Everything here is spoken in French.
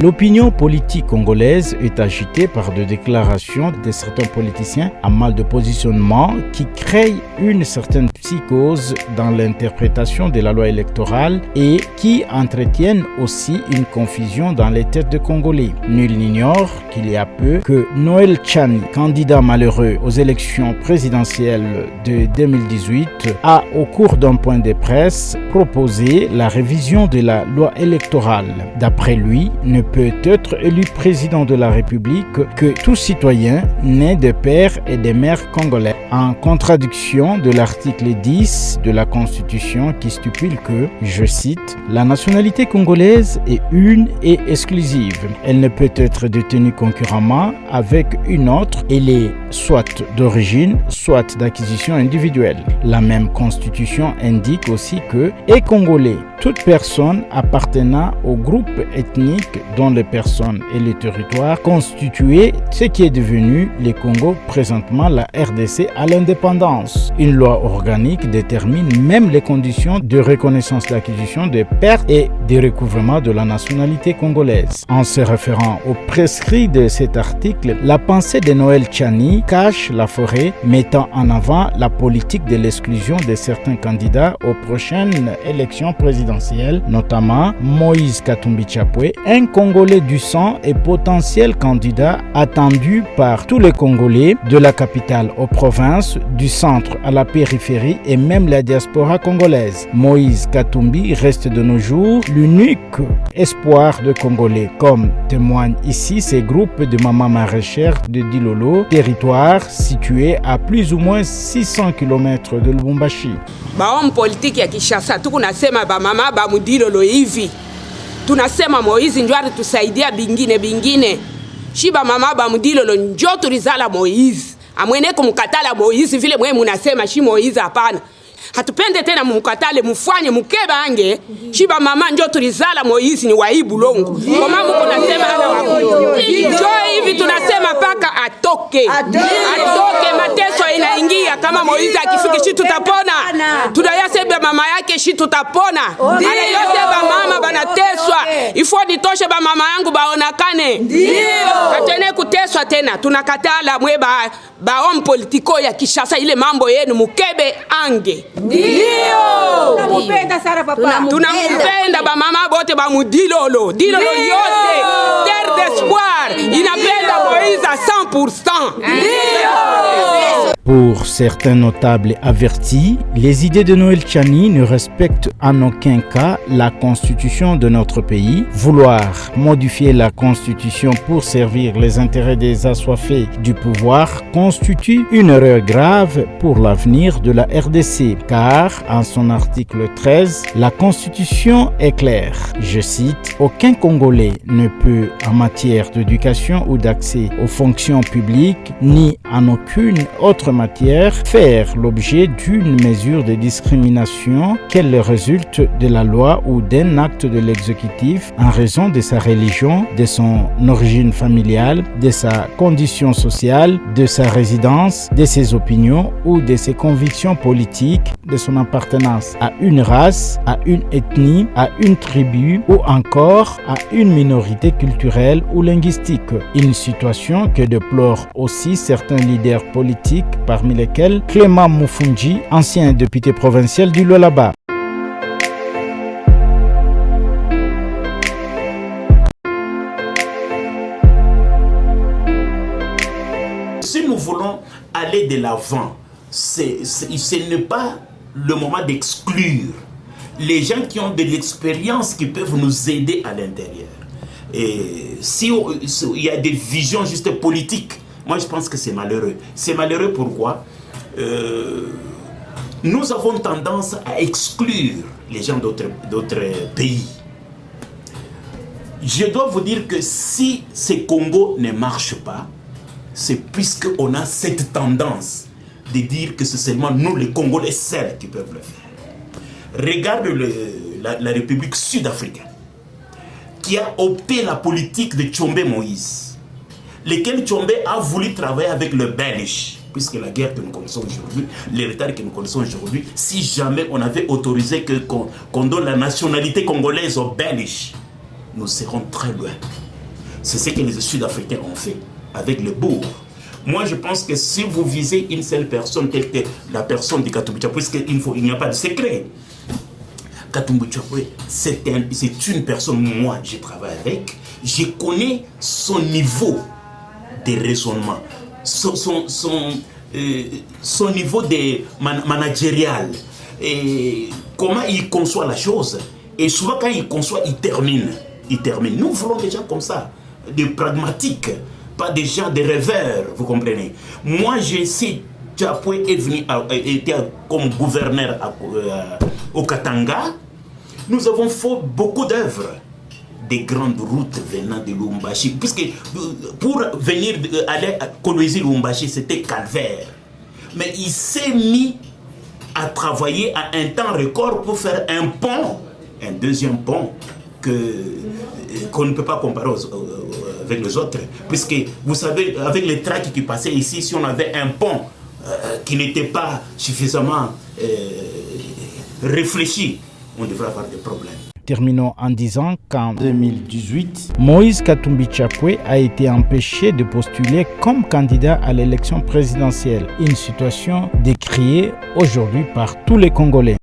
L'opinion politique congolaise est agitée par des déclarations de certains politiciens à mal de positionnement qui créent une certaine psychose dans l'interprétation de la loi électorale et qui entretiennent aussi une confusion dans les têtes de Congolais. Nul n'ignore qu'il y a peu que Noël Tchani, candidat malheureux aux élections présidentielles de 2018, a, au cours d'un point de presse, proposé la révision de la loi électorale. D'après lui, ne peut être élu président de la République que tout citoyen né de pères et de mères congolais, en contradiction de l'article 10 de la Constitution qui stipule que, je cite, « La nationalité congolaise est une et exclusive. Elle ne peut être détenue concurremment avec une autre. Elle est soit d'origine, soit d'acquisition individuelle. » La même Constitution indique aussi que est congolais toute personne appartenant au groupe ethnique dont les personnes et les territoires constituaient ce qui est devenu le Congo, présentement la RDC à l'indépendance. Une loi organique détermine même les conditions de reconnaissance d'acquisition des pertes et de recouvrement de la nationalité congolaise. En se référant aux prescrits de cet article, la pensée de Noël Tchani cache la forêt, mettant en avant la politique de l'exclusion de certains candidats aux prochaines élections présidentielles, notamment Moïse Katumbi Chapwe, un Congolais du sang et potentiel candidat attendu par tous les Congolais, de la capitale aux provinces, du centre à la périphérie et même la diaspora congolaise. Moïse Katumbi reste de nos jours l'unique espoir de Congolais, comme témoignent ici ces groupes de mamans maraîchères de Dilolo, territoire situé à plus ou moins 600 km de Lubumbashi. Baom politique ya Kinshasa tukunasema ba mama ba Mudilolo hivi. Tunasema Moizi ndio tusaidia bingine. Shiba mama ba Mudilolo njo tulizala Moizi. Amwene kumkatala Moizi vile mwe munasema shi Moizi hapana. Hatupende tena mumkatale mufanye mukeba ange. Shiba mama njo tulizala Moizi ni waibu longo. Kwa mama kunasema hana wakuyo. Njo hivi tunasema paka atoke. Atoke mateso inaingia kama Moizi akifiki shi tutapona. Tunayaseba mama yake shi tutapona. Ale yose ba mama banateswa. Ifo nitoshe ba mama yangu baonakane. Atene kuteswa tena. Tunakatala mwe ba homme politiko ya Kinshasa ile mambo yenu mukebe ange. Ndio! Tunamupenda sana papa. Tunamupenda ba mama bote ba Mudilolo. Dilolo yote. Terre d'espoir. Inapenda Moïse à 100%. Ndio! Pour certains notables avertis, les idées de Noël Tchani ne respectent en aucun cas la constitution de notre pays. Vouloir modifier la constitution pour servir les intérêts des assoiffés du pouvoir constitue une erreur grave pour l'avenir de la RDC, car en son article 13, la constitution est claire. Je cite, « Aucun Congolais ne peut, en matière d'éducation ou d'accès aux fonctions publiques, ni en aucune autre matière, faire l'objet d'une mesure de discrimination qu'elle résulte de la loi ou d'un acte de l'exécutif en raison de sa religion, de son origine familiale, de sa condition sociale, de sa résidence, de ses opinions ou de ses convictions politiques, de son appartenance à une race, à une ethnie, à une tribu ou encore à une minorité culturelle ou linguistique. Une situation que déplorent aussi certains leaders politiques, parmi lesquels Clément Moufoundji, ancien député provincial du Lualaba. Si nous voulons aller de l'avant, ce n'est pas le moment d'exclure les gens qui ont de l'expérience qui peuvent nous aider à l'intérieur. Et si il y a des visions juste politiques, moi je pense que c'est malheureux. C'est malheureux pourquoi nous avons tendance à exclure les gens d'autres pays. Je dois vous dire que si ce Congo ne marche pas, c'est puisqu'on a cette tendance de dire que c'est seulement nous les Congolais seuls qui peuvent le faire. Regarde la République sud-africaine qui a opté la politique de Tshombe Moïse, lequel Tshombe a voulu travailler avec le Belge, puisque la guerre que nous connaissons aujourd'hui, l'héritage que nous connaissons aujourd'hui, si jamais on avait autorisé qu'on donne la nationalité congolaise aux Belges, nous serons très loin. C'est ce que les Sud-Africains ont fait avec le bourg. Moi, je pense que si vous visez une seule personne, telle que la personne de Katumbi Chapwe, puisqu'il n'y a pas de secret, Katumbi Chapwe, c'est une personne, moi, je travaille avec, je connais son niveau de raisonnement, son niveau de managérial, et comment il conçoit la chose. Et souvent, quand il conçoit, il termine. Nous voulons des gens comme ça, des pragmatiques, pas des gens de rêveurs, vous comprenez. Moi, je sais, Chapwe est venu, était comme gouverneur au Katanga. Nous avons fait beaucoup d'œuvres, des grandes routes venant de Lubumbashi, puisque pour venir aller coloniser Lubumbashi, c'était calvaire. Mais il s'est mis à travailler à un temps record pour faire un pont, un deuxième pont qu'on ne peut pas comparer avec les autres, puisque vous savez, avec les tracts qui passaient ici, si on avait un pont qui n'était pas suffisamment réfléchi, on devrait avoir des problèmes. Terminons en disant qu'en 2018, Moïse Katumbi Chapwe a été empêché de postuler comme candidat à l'élection présidentielle. Une situation décriée aujourd'hui par tous les Congolais.